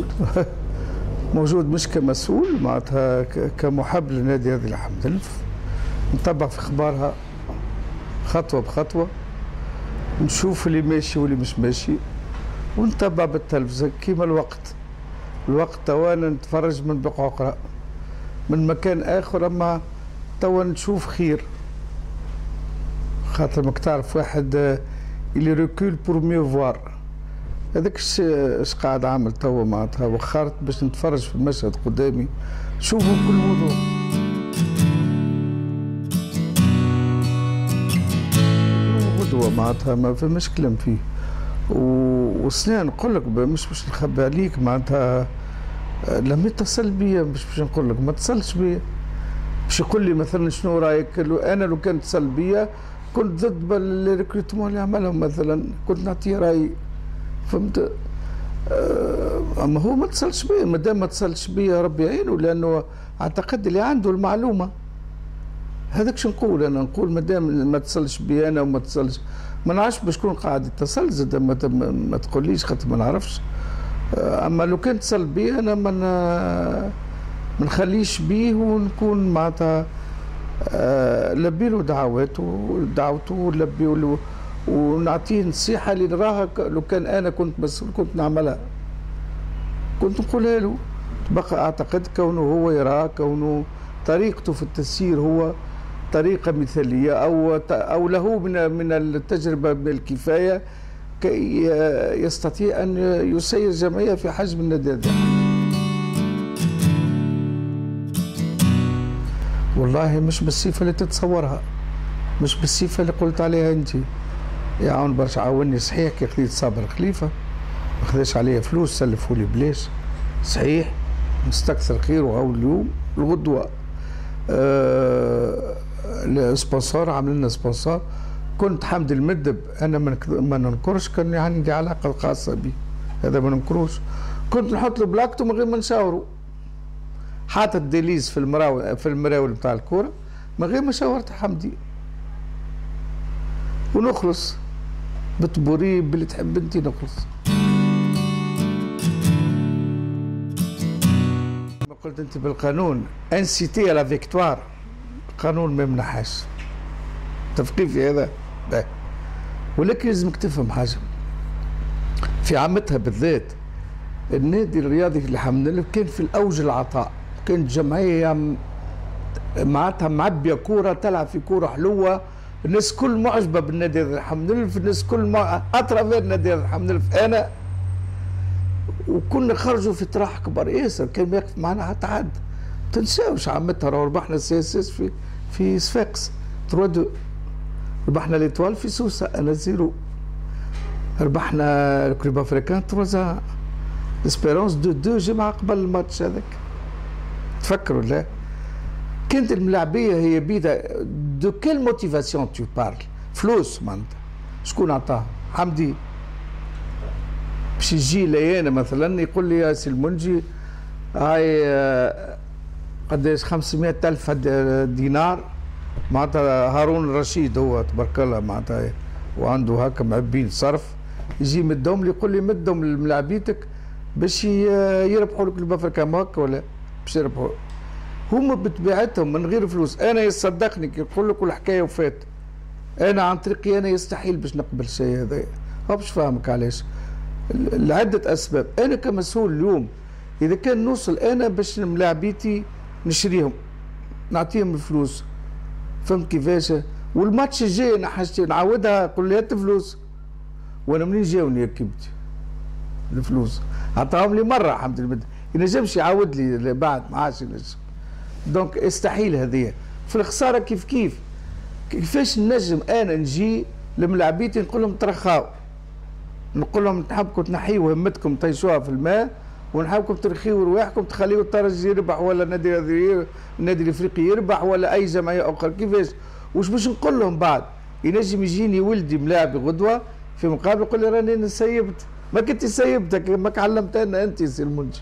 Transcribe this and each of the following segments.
كمسؤول موجود، مش كمسؤول معناتها كمحب لنادي هذه الحمد لله، نتبع في اخبارها خطوه بخطوه، نشوف اللي ماشي واللي مش ماشي، ونتبع بالتلفزه كيما الوقت توا نتفرج من بقعقرة من مكان اخر، اما توا نشوف خير، خاطر ماك تعرف واحد اللي ريكول بور ميو فوار، هذاك اش قاعد عامل توا معناتها، وخرت باش نتفرج في المشهد قدامي شوفوا بكل وضوح. غدوة معناتها ما فماش كلام فيه، وسنان نقول لك مش باش نخبي عليك معناتها لم يتصل بيا، مش باش نقول لك ما اتصلش بيا، باش يقول لي مثلا شنو رايك، انا لو كان اتصل بيا كنت ضد بالريكروتمون اللي عملهم مثلا، كنت نعطيه رايي، فهمت؟ اما هو ما اتصلش بيا، ما دام ما اتصلش بيا ربي يعينه، لانه اعتقد اللي عنده المعلومه، هذاك شو نقول انا، نقول ما دام ما اتصلش بيا انا وما اتصلش، ما نعرفش باش شكون قاعد يتصل زاد، ما تقوليش خاطر ما نعرفش، اما لو كان اتصل بيا انا ما نخليش بيه، ونكون معناتها لبي له دعوته ولبي له، ونعطيه نصيحه اللي نراها لو كان انا كنت مسؤول كنت نعملها، كنت نقولها له. بقى اعتقد كونه هو يرى كونه طريقته في التسيير هو طريقه مثاليه، او له من التجربه بالكفايه كي يستطيع ان يسير جمعيه في حجم النادي هذا. والله مش بالصفه اللي تتصورها، مش بالصفه اللي قلت عليها انت. يعاون برشا، عاوني صحيح كي خذيت صابر خليفه، ما خذاش عليا فلوس، سلفوا لي بلاش صحيح، نستكثر خير، وهو اليوم الغدوه السبونسور عمل لنا سبونسور، كنت حمد المدب انا ما ننكرش، كان عندي علاقه خاصه به، هذا ما ننكروش، كنت نحط له بلاكته من غير ما نشاوروا، حاطط ديليز في المراول بتاع الكوره من غير ما شاورت حمدي، ونخلص بتبوري باللي تحب انت نخلص. ما قلت انت بالقانون انسيتي على فيكتوار، القانون ما يمنحهاش، تفقيه في هذا باهي، ولكن لازمك تفهم حاجه في عامتها بالذات. النادي الرياضي في الحمد لله كان في الاوج العطاء، كانت جمعيه معناتها معبيه كوره، تلعب في كوره حلوه، الناس كل معجبه بالنادي الحمد لله، الناس كل اترافير النادي الحمد لله، انا وكنا خرجوا في طراح كبار ياسر، كان يقف معنا حتى حد، تنساوش عمتها، راهو ربحنا السي اس اس في صفاقس 3-2، ربحنا ليتوال في سوسه انا 0، ربحنا الكلوب افريكان 3 اسبيرونس 2 جمعه قبل الماتش هذاك، تفكروا لا؟ كانت الملاعبيه هي بيدا دو كيل موتيفاسيون تو بارل، فلوس معناتها شكون عطاها؟ حمدي. باش يجي لي انا مثلا يقول لي يا سي المنجي هاي قداش 500,000 دينار، معناتها هارون الرشيد هو تبارك الله معناتها، وعنده هكا معبين صرف، يجي مدهم لي يقول لي مدهم لملاعبيتك باش يربحوا لك البافريكان هكا، ولا باش يربحوا هما بطبيعتهم من غير فلوس. انا يصدقني كي نقول لك الحكايه وفات، انا عن طريقي انا يستحيل باش نقبل الشيء هذا، باش فاهمك علاش، لعده اسباب. انا كمسؤول اليوم اذا كان نوصل انا باش ملاعبيتي نشريهم نعطيهم الفلوس، فهمت كيفاش؟ والماتش الجاي انا حاجتي نعاودها نقول لي هات فلوس، وانا منين جاوني يا كيمتي الفلوس؟ عطاهم لي مره الحمد لله، ينجمش يعاود لي بعد ما عادش ينجم، دونك استحيل هذه في الخساره. كيفاش نجم انا نجي لملاعبيتي نقول لهم ترخاو، نقول لهم نحبكم تنحيوا همتكم طيشوها في الماء، ونحبكم ترخيوا رواحكم تخليوا الترجي يربح، ولا النادي الافريقي يربح، ولا اي جمعيه اخرى، كيفاش؟ وش باش نقول لهم بعد؟ ينجم يجيني ولدي ملاعبي غدوه في مقابل يقول لي راني سيبت، ما كنت سيبتك، ماك علمتنا انت سي المنجي.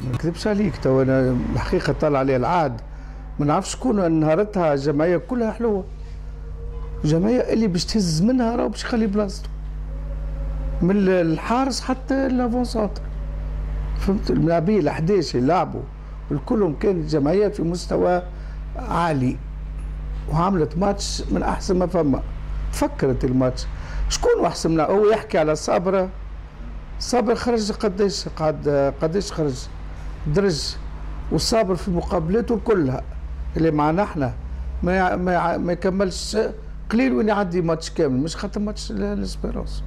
ما نكذبش عليك، تو انا الحقيقه طال علي العاد، ما نعرفش شكون نهارتها الجمعيه كلها حلوه، جمعيه اللي باش تهز منها راهو باش يخلي بلاصتو، من الحارس حتى لافونسونتر، فهمت؟ اللاعبين ال11 اللي لعبوا الكلهم كانت جمعيات في مستوى عالي، وعملت ماتش من احسن ما فما. فكرت الماتش شكون احسن منها؟ هو يحكي على صابره، صابر خرج قداش خرج درج، والصابر في مقابلاته كلها اللي معنا احنا ما يكملش قليل وين يعدي ماتش كامل، مش خاطر ماتش الاسبيرونس.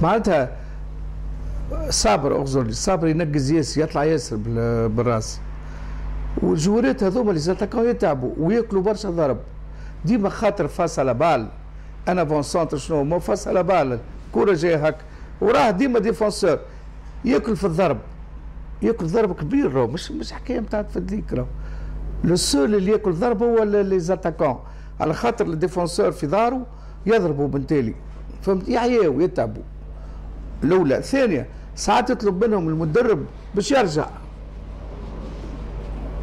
معناتها صابر اغزر صابر ينقز ياسر، يطلع ياسر بالراس، والجورات هذوما اللي زاتاكاو يتعبوا وياكلوا برشا ضرب ديما، خاطر فاس على بال. انا فون سونتر شنو ما فاس على بال، كوره جايه هكا وراه ديما ديفونسور ياكل في الضرب، ياكل ضرب كبير، راهو مش حكايه نتاع تفديك. راهو لو سول اللي ياكل ضرب هو لي زاتاكون، على خاطر الديفونسور في دارو يضربوا بالتالي، فهمت؟ يعياو يتعبوا. الاولى. ثانيه ساعات يطلب منهم المدرب باش يرجع،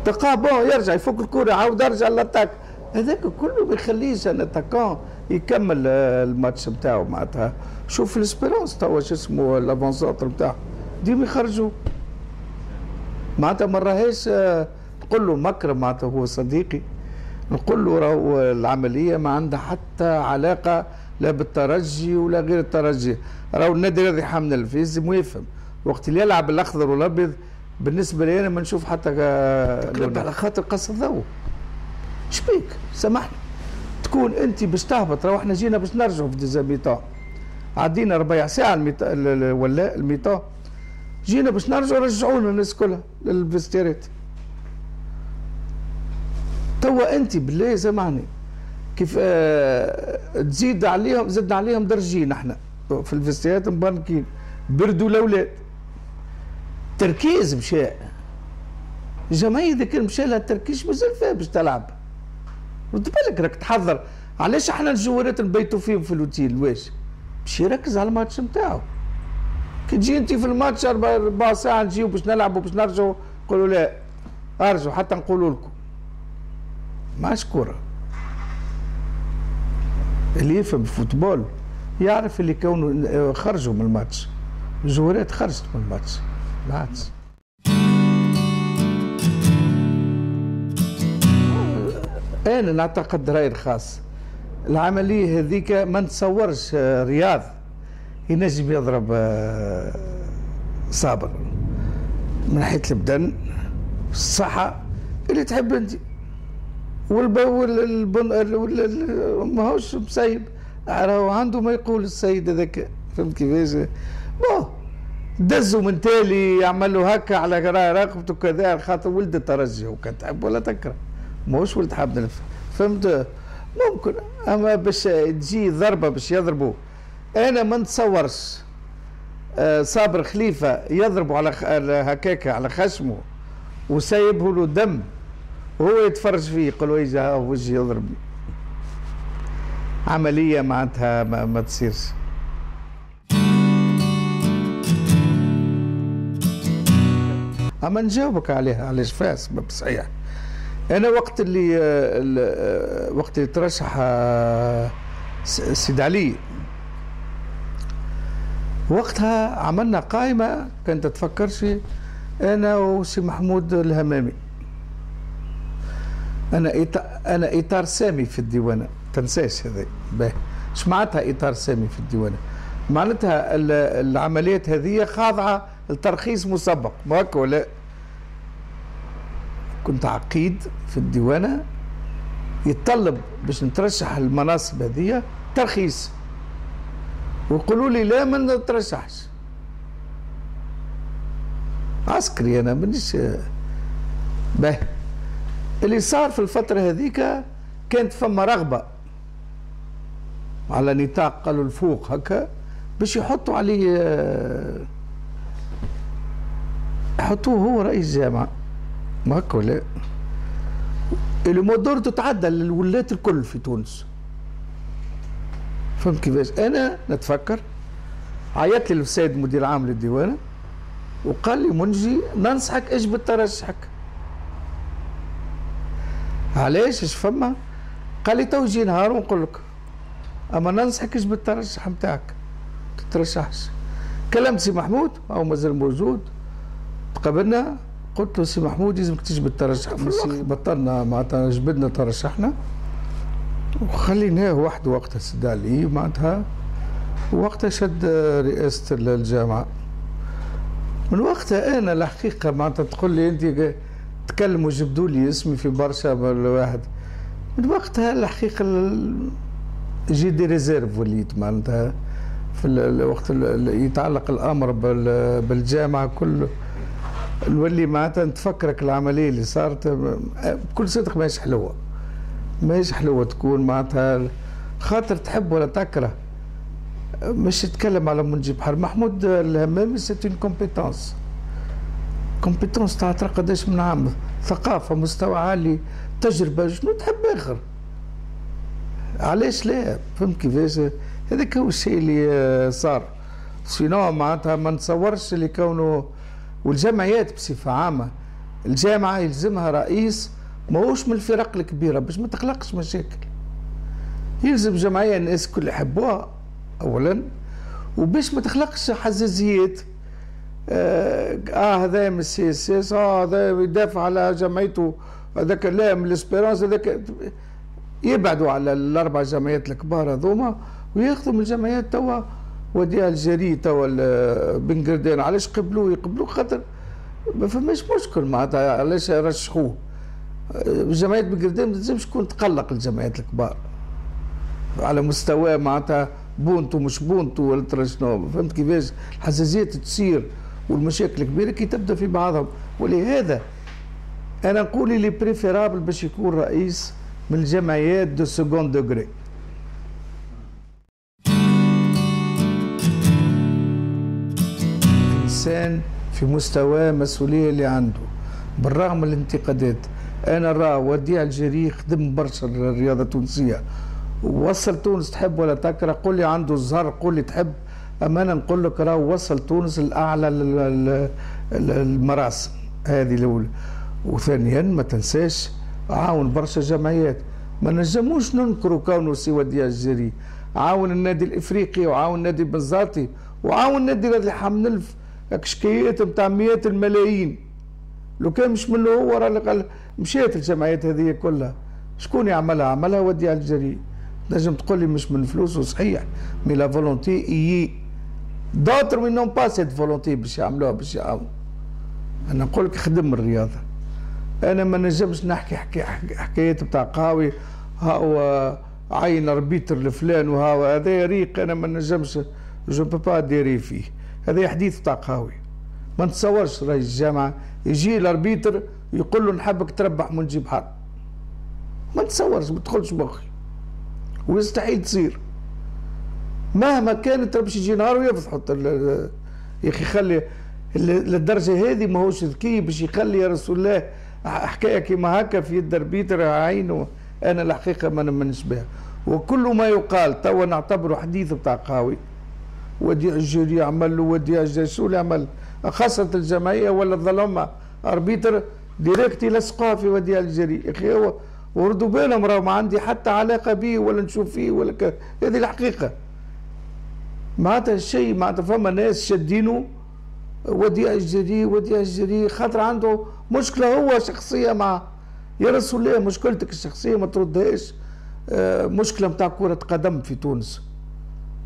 تلقاه بون يرجع يفك الكره عاود يرجع للاتاك، هذاك كله ما يخليش ان الاتاكون يكمل الماتش نتاعو. معناتها شوف الاسبيرونس توا شو اسمه لافونسونتر نتاعو ديما يخرجوا، معناتها ما راهيش نقول له مكرم، معناتها هو صديقي، نقول له راهو العمليه ما عندها حتى علاقه لا بالترجي ولا غير الترجي. راهو النادي الرياضي حامل الفيز موافق وقت اللي يلعب الاخضر والابيض، بالنسبه لي انا ما نشوف حتى على خاطر قص الضوء. شبيك سامحني، تكون انت باش تهبط، راهو احنا جينا باش نرجعوا في ديزاميتون، عدينا ربع ساعه ولا الميتون، جينا باش نرجعوا، رجعونا الناس كلها للفيستيرات. توا انت بالله سامحني كيف تزيد عليهم، زدنا عليهم درجين احنا في الفيستيرات مباركين، بردوا الاولاد. تركيز مشى، الجمعيه اذا كان مشى لها التركيز مازال فيها باش تلعب. رد بالك راك تحضر، علاش احنا الجوارات نبيتوا فيهم في الاوتيل؟ واش باش يركز على الماتش نتاعو. كي تجي انت في الماتش ربع ساعه نجيو باش نلعبوا باش نرجعوا، نقولوا لا ارجعوا حتى نقولوا لكم. ماش كره. اللي يفهم الفوتبول يعرف اللي كونوا خرجوا من الماتش، الجوارات خرجت من الماتش بالعكس. انا نعتقد رايي الخاص العمليه هذيك ما نتصورش رياض ينجم يضرب صابر من ناحيه البدن الصحه اللي تحب انت، ماهوش مسيب، راهو عنده ما يقول السيد هذاك، فهمت كيفاش؟ بون دزوا من تالي يعملوا هكا على رقبته كذا خاطر ولد الترجي، وكان تحب ولا تكره، ماهوش ولد حاب، فهمت؟ ممكن، اما باش تجي ضربه باش يضربوا، انا ما نتصورش صابر خليفه يضربوا على هكاكا على خشمه وسايبه له دم وهو يتفرج فيه يقول ويجي وجهي يضربني. عمليه معناتها ما تصيرش. اما نجاوبك عليها علاش فيها سبب صحيح. انا وقت اللي ترشح سيد علي، وقتها عملنا قائمه كانت تفكرش انا وسي محمود الهمامي، انا اطار سامي في الديوانه، تنساش هذا. باهي اش معناتها اطار سامي في الديوانه؟ معناتها العمليات هذه خاضعه لترخيص مسبق، ما هكا ولا؟ كنت عقيد في الديوانه يتطلب باش نترشح المناصب هذه ترخيص، ويقولوا لي لا ما نترشحش. عسكري انا مانيش. باهي اللي صار في الفتره هذيك كانت فما رغبه على نطاق قالوا الفوق هكا باش يحطوا عليه، يحطوه هو رئيس جامعه، ما هكا ولا؟ اللي مدور تتعدى للولايات الكل في تونس، فهمت كيفاش؟ انا نتفكر عيطت لي السيد مدير عام للديوانه وقال لي منجي ننصحك اجبد ترشحك. علاش؟ اش فما؟ قال لي تو يجي نهار ونقول لك، اما ننصحكش بالترشح نتاعك، تترشحش. كلمت سي محمود او مازال موجود، تقابلنا قلت له سي محمود لازمك تجي بالترشح في الوقت. بطلنا معناتها جبدنا ترشحنا وخليناه وحده وقتها سد عليه معناتها، وقتها شد رئاسة الجامعة. من وقتها انا الحقيقة معناتها تقول لي انت تكلم وجبدوا لي اسمي في برشا الواحد، من وقتها الحقيقة جي دي ريزيرف وليت معناتها في الوقت اللي يتعلق الامر بالجامعة كله، نولي معناتها نتفكرك العملية اللي صارت بكل صدق ماهيش حلوة، ماهيش حلوة تكون معناتها خاطر تحب ولا تكره. مش تتكلم على منجي بحر محمود الهمامي، سيت اون كومبيتونس، كومبيتونس تاع قداش من عام، ثقافة، مستوى عالي، تجربة، شنو تحب آخر؟ علاش لا؟ فهمت كيفاش؟ هذاك هو الشيء اللي صار. سينو معناتها ما نتصورش اللي كونه، والجمعيات بصفة عامة الجامعة يلزمها رئيس ماهوش من الفرق الكبيرة باش ما تخلقش مشاكل. يلزم جمعية الناس الكل يحبوها أولا، وباش ما تخلقش حزازيات. هذا من السي اس اس، هذا يدافع على جمعيته، هذاك لا من الاسبيرانس، هذاك يبعدوا على الأربع جمعيات الكبار هذوما وياخذوا من الجمعيات توا وديها الجري توا بن قردان. علاش يقبلوه خاطر ما فماش مشكل معناتها، علاش يرشحوه؟ جمعية بن قردان ما تلزمش تكون تقلق الجمعيات الكبار على مستوى معناتها بونتو مش بونتو ولا ترى شنو، فهمت كيفاش؟ الحساسيات تصير والمشاكل الكبيره كي تبدا في بعضهم، ولهذا انا نقول اللي بريفيرابل باش يكون رئيس من الجمعيات دو سكوند دوغري. انسان في مستوى مسؤوليه اللي عنده بالرغم من الانتقادات. انا راه وديع الجيري خدم برشا الرياضه التونسيه، وصل تونس تحب ولا تكره، قول لي عنده الزهر، قول لي تحب، اما انا نقول لك راه وصل تونس لاعلى المراسم هذه الاولى. وثانيا ما تنساش عاون برشا جمعيات، ما نجموش ننكروا كونه سي وديع الجيري، عاون النادي الافريقي وعاون النادي بنزرتي وعاون النادي اللي حمنلف كشكيات نتاع مئات الملايين. لو كان مش منه هو راه مشيت الجمعيات هذه كلها، شكون يعملها؟ عملها وديع الجيري. نجم تقول لي مش من فلوسه صحيح، مي لا فولونتي ايي دوتر من نون با سيت فولونتي باش يعملوها باش يعاونوا. انا نقول لك خدم الرياضه، انا ما نجمش نحكي حكايات بتاع قهاوي ها هو عين اربيتر لفلان وها هذا ريق، انا ما نجمش جو بو با ديري فيه، هذا حديث بتاع قهاوي. ما نتصورش رئيس الجامعه يجي الاربيتر يقول له نحبك تربح منجي بحر، ما نتصورش، ما تدخلش مخي ويستحيل تصير مهما كانت. باش يجي نهار ويفضحوا يا اخي، خلي للدرجه هذه ماهوش ذكي باش يخلي يا رسول الله حكايه كيما هكا في يد الاربيتر عينه. انا الحقيقه ما نمنش بها، وكل ما يقال توا نعتبره حديث بتاع قهاوي. وديع الجيري عمل له، وديع الجيش اللي عمل، خاصه الجمعيه ولا الظلمه اربيتر ديريكت يلصقوها في وديع الجيري. يا اخي هو وردوا بالهم راه ما عندي حتى علاقه به ولا نشوف فيه ولا هذه الحقيقه. معناتها الشيء معناتها فما ناس شادينه وديع الجيري وديع الجيري خاطر عنده مشكله هو شخصيه مع يا رسول الله. مشكلتك الشخصيه ما تردهاش مشكله نتاع كره قدم في تونس.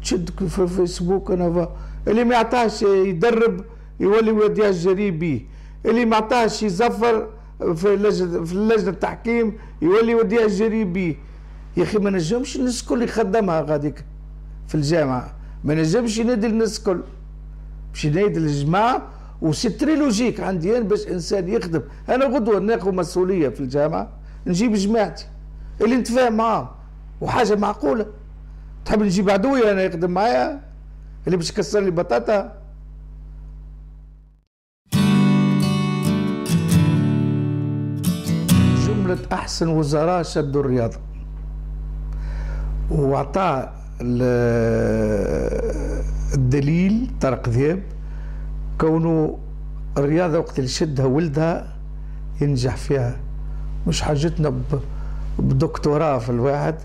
تشد في فيسبوك انا اللي ما يعطاهش يدرب يولي وديع الجيري بيه، اللي ما يعطاهش يزفر في لجنه التحكيم يولي وديع الجيري بيه. يا اخي ما نجمش الناس الكل يخدمها غاديك في الجامعه، ما نجمش ينادي الناس الكل، باش ينادي الجماعه. وسي تري لوجيك عندي انا باش انسان يخدم. انا غدوه ناخذ مسؤوليه في الجامعه، نجيب جماعتي اللي نتفاهم معاهم وحاجه معقوله. تحب نجيب عدوي انا يخدم معايا اللي باش يكسر لي بطاطا؟ جملة أحسن وزراء شدوا الرياضة، وأعطاه الدليل طارق ذياب كونه الرياضة وقت اللي شدها ولدها ينجح فيها. مش حاجتنا بدكتوراه في الواحد،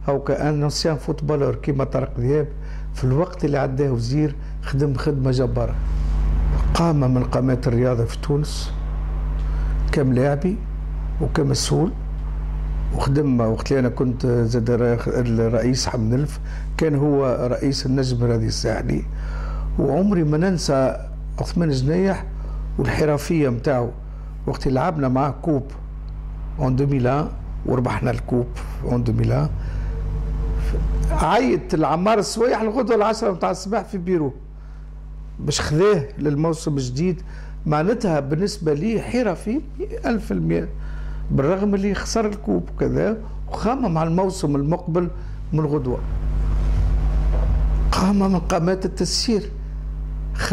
هو كان نسيان فوتبولر كيما طارق دياب في الوقت اللي عداه وزير خدم خدمه جباره. قامه من قامات الرياضه في تونس كملاعبي وكمسؤول، وخدم وقت اللي انا كنت زاد الرئيس حمد نلف كان هو رئيس النجم الرياضي الساحلي. وعمري ما ننسى عثمان جنيح والحرفيه نتاعو وقت اللي لعبنا معاه كوب اون 2001 وربحنا الكوب اون 2001. عيط العمار السويح الغدوه العشرة نتاع الصباح في بيرو باش خذاه للموسم الجديد. معناتها بالنسبه لي حرفي 1000%، بالرغم اللي خسر الكوب وكذا، وخامم على الموسم المقبل من غدوه. قامه من قامات التسيير،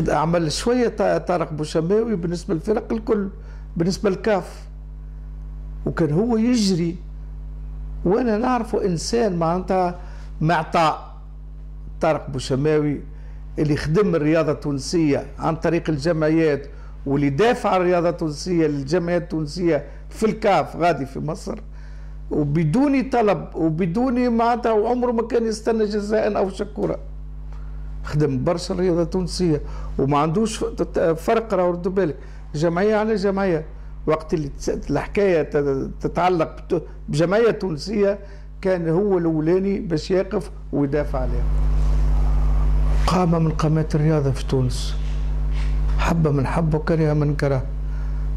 عمل شويه طارق بوشماوي بالنسبه للفرق الكل، بالنسبه للكاف، وكان هو يجري. وانا نعرفه انسان معناتها معطاء. طارق بوشماوي اللي خدم الرياضه التونسيه عن طريق الجمعيات، واللي دافع الرياضه التونسيه للجمعيات التونسيه في الكاف غادي في مصر، وبدون طلب وبدون معناتها، وعمره ما كان يستنى جزاء او شكوره. خدم برشا الرياضه التونسيه وما عندوش فرق. راهو ردوا بالك، جمعيه على جمعيه، وقت اللي الحكايه تتعلق بجمعيه تونسيه كان هو الاولاني باش يقف ويدافع عليها. قامه من قامات الرياضه في تونس، حبه من حبه وكره من كره.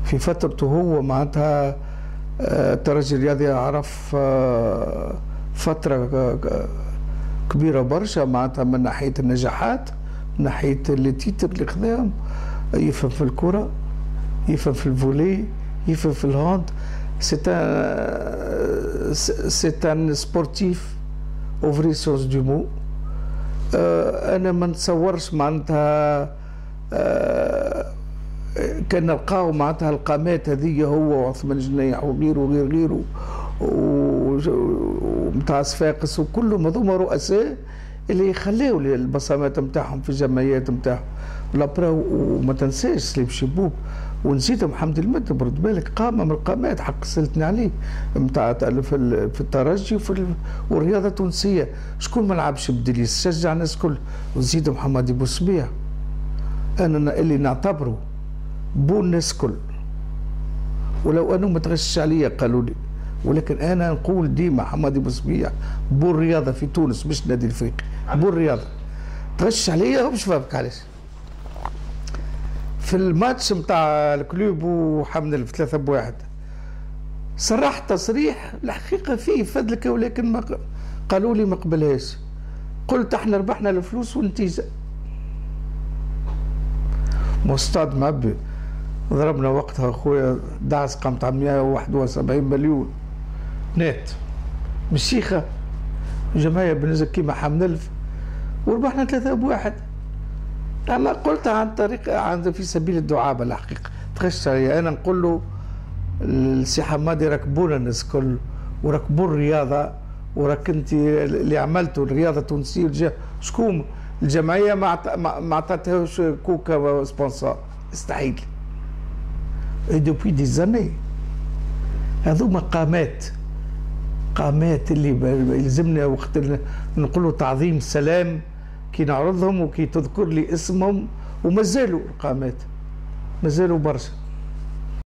في فترته هو معناتها الترجي الرياضي عرف فتره كبيره برشا معناتها من ناحيه النجاحات، من ناحيه التيتر اللي خذاهم. يفهم في الكره، يفهم في الفولي، يفهم في الهاند. سي ان سبورتيف او فري سونس دو مو. انا ما نتصورش معناتها كان نلقاو معناتها القامات هذه هو وعثمان جنيح وغيره وغير غيره ومتاع صفاقس وكلهم هذوما رؤساء اللي يخليوا البصمات نتاعهم في الجمعيات نتاعهم. وما تنساش سليم شبوب، ونسيت محمد المد، برد بالك قامه من القامات حق سالتني عليه نتاع في الترجي والرياضه التونسيه. شكون ما لعبش بدليس، شجع الناس الكل. ونزيد محمد بوسبيع، انا اللي نعتبره بو الناس الكل، ولو انه ما تغشش عليا قالوا لي، ولكن انا نقول ديما محمد بوسبيع بو الرياضه في تونس، مش نادي الافريقي، بو الرياضه. تغش عليا مش فاهمك علاش. في الماتش نتاع الكلوب وحمد في 3-1 صرح تصريح الحقيقه فيه فضلك، ولكن ما قالوا لي ما قبلهاش. قلت احنا ربحنا الفلوس والنتيجه. مستاد معبي، ضربنا وقتها خويا دعس قامت على 171 مليون نت مش شيخه، جمعيه بالنسبه كيما حمنلف، وربحنا 3-1. اما قلت عن طريق في سبيل الدعابه الحقيقه. تخش علي انا نقول له السي حمادي ركبونا الناس الكل وركبوا الرياضه، وراك انت اللي عملته الرياضه التونسيه. شكون الجمعيه ما عطاتهاش كوكا سبونسور؟ استحيل. دوبوي دي زاني هذوما قامات اللي يلزمنا وقت نقولوا تعظيم سلام كي نعرضهم وكي تذكر لي اسمهم، ومازالوا القامات مازالوا برشا.